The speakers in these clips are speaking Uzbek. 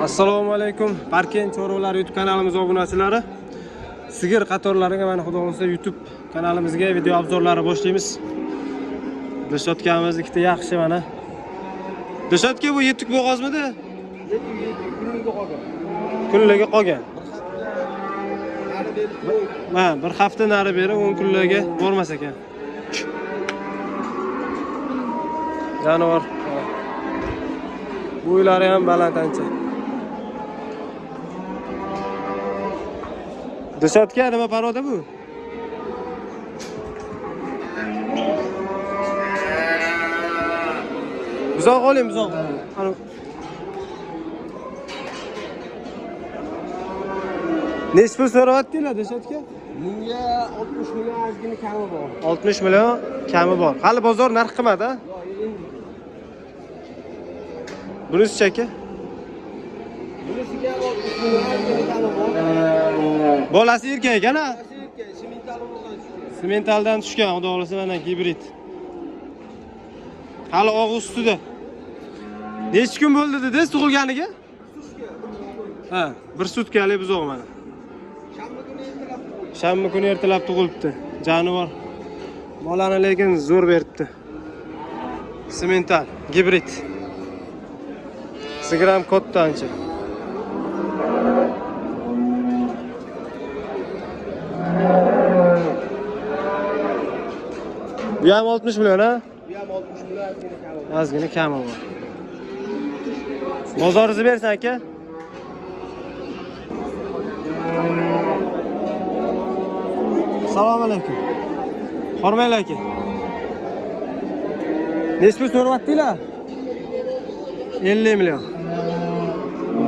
Assalomu alaykum. Parkent Chorvalar YouTube kanalimiz obunachilari. Sigir qatorlariga mana xudo xolisa YouTube kanalimizga video obzorlari boshlaymiz. Deshotkamimiz ikkita yaxshi mana. Deshotka bu yetuk bo'g'ozmidi? Kunlarga qolgan. Ha, bir hafta nari beri 10 kunlarga bormas ekan. Jonivor. Bu uylari ham baland ancha. Deshotka nima paroda bu? Buzoq oling, buzoq. Necha pul so'rayaptilar deshotka? Bunga 60 million ozgina kami bor. 60 million kami bor. Hali bozor narx qilmadi, ha? Bunisi chaka? Bunisiga 60 million ozgina kami bor. Bolasi erkak ekan-a? Sementaldan tushgan. Sementaldan tushgan, xudo xolasa mana gibrid. Hali og'iz ustida. Necha kun bo'ldi dedingiz tug'ilganiga? Ha, bir sutkalik buzoq mana. Shanba kuni ertalab tug'ilibdi. Jonivor. Bolani lekin zo'r beribdi. Semental, gibrid. Sigram katta ancha. Bu ham 60 million, ha? Bu ham 60 million Ozgina kami bor. Bozoringizni bersin aka. Assalomu alaykum. Hormaylar aka. Necha pul so'rayaptilar? 50 million.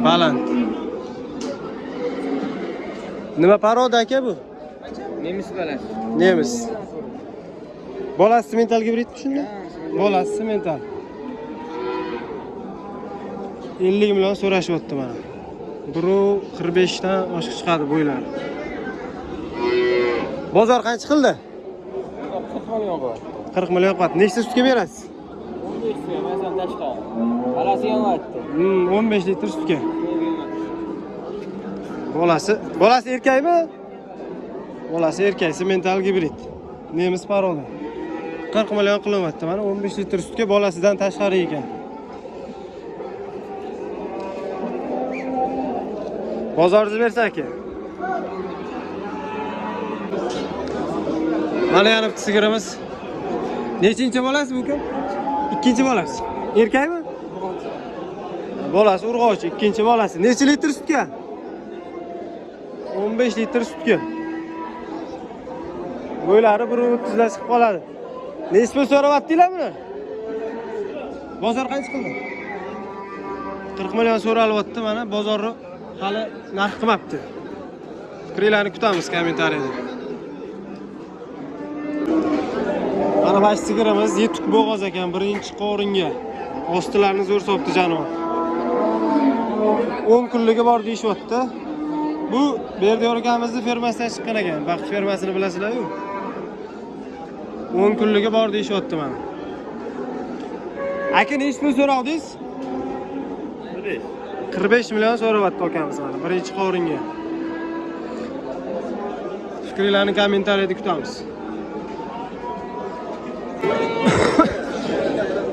Baland. Nima paroda aka bu? Nemis baland. Nemis. Bolasi semental gibridmi shunda? Bolasi semental. 50 million so'rashyapti mana. 1.45 dan oshib chiqadi bo'ylar. Bozor qancha qildi? 40 million bor. 40 million qilyapti. Nechta sutga berasiz? 15 sutga, masalan tashqari. Bolasi yonyapti. 15 litr sutga. Bolasi erkakmi? Bolasi erkak, semental gibrid. Nemis paroda. 40 million qilyapti mana 15 litr sutga bolasidan tashqari ekan. Bozoringizni bersa aka. Mana yana bitta sigirimiz. Nechinchi bolasi bu uka? Ikkinchi bolasi. Erkakmi? Bolasi urg'ovchi, ikkinchi bolasi. Necha litr sutga? 15 litr sutga. Bo'ylari 1.30 dan chiqib qoladi. Necha pul so'rayaptilar buni? Bozor qancha qildi? 40 million so'ralyapti mana, bozorni hali narx qilmabdi. Fikringizni kutamiz kommentariyada. Mana bu sigirimiz yetuk bo'g'oz ekan, birinchi qoringa. Ostilarini zo'r sopdi jonivor. 10 kunligi bor deyishyapti. Bu Berdiyor akamizning fermasidan chiqqan ekan. Baxt fermasini bilasizlar-ku. 10 kunligi bor deyishyapti mana. Aka necha pul so'radingiz? 45 million so'rayapti akamiz mana birinchi qoringa. Fikringizni kommentariyada kutamiz.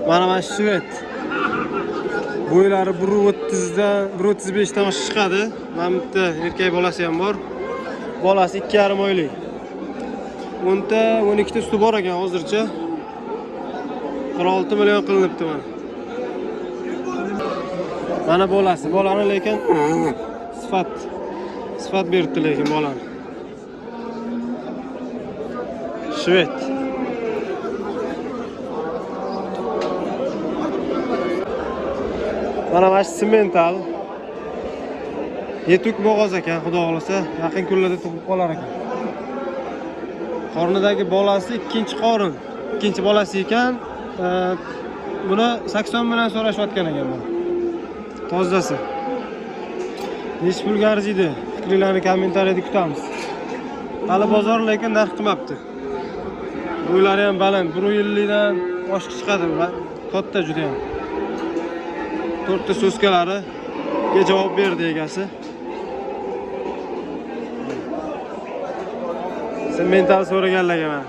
Mana shvet. Bo'ylari 1.30 dan 1.35 dan oshib chiqadi. Mana bitta erkak bolasi ham bor. Bolasi 2,5 oylik. 10 ta 12 ta suti bor ekan hozircha. 46 million qilinibdi mana. Mana bolasi. Bolani lekin sifat beribdi lekin bolani. Shvet. Mana bu semental. Yetuk bo'g'oz ekan, xudo xolasa, yaqin kunlarda tug'ib qolar ekan. Qornidagi bolasi ikkinchi qorin. Ikkinchi bolasi ekan, buni 80 million so'rashayotgan ekan bu. Tozasi. Necha pulga arziydi? Fikringizni kommentariyada kutamiz. Hali bozor lekin narx qilmabdi. Bo'ylari ham baland, 1.50 dan oshib chiqadi. Katta juda ham. 4 ta so'skalari javob berdi egasi. Semental so'raganlarga mana.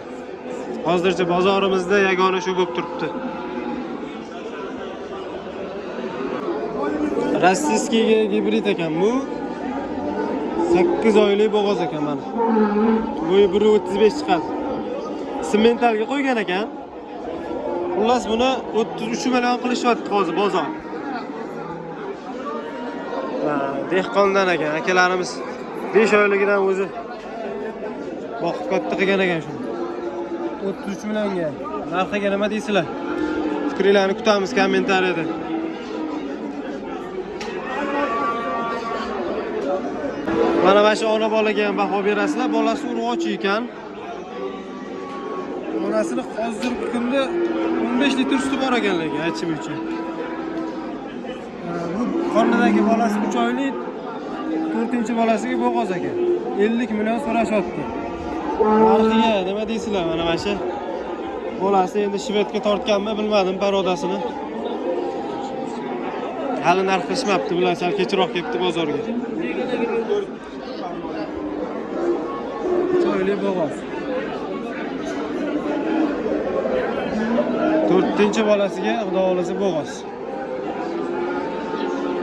Hozircha bozorimizda yagona shu bo'lib turibdi. Rossiyskiy gibrid ekan bu. 8 oylik bo'g'oz ekan mana. Bo'yi 1.35 chiqadi. Sementalga qo'ygan ekan. Xullas buni 33 million qilishyapti hozir bozor. Dehqondan ekan akalarimiz 5 oyligidan o'zi boqib katta qilgan ekan shuni. 33 millionga. Narxiga nima deysizlar? Fikringizni kutamiz kommentariyada. Mana shu ona bolaga ham baho berasizlar. Bolasi urg'ochi ekan. Onasini hozirgi kunda 15 litr suti bor ekanligi aytishimcha. Bu qornidagi bolasi 3 oylik, 4-bolasiga bo'g'oz ekan. 50 million so'rashyapti. Narxiga nima deysizlar mana shu? Bolasi endi shvedga tortganmi bilmadim parodasini. Hali narx qilishmabdi, bular sal kechroq kelibdi bozorga. Choyli bo'g'oz. 4-bolasiga xudo xolasa bo'g'oz.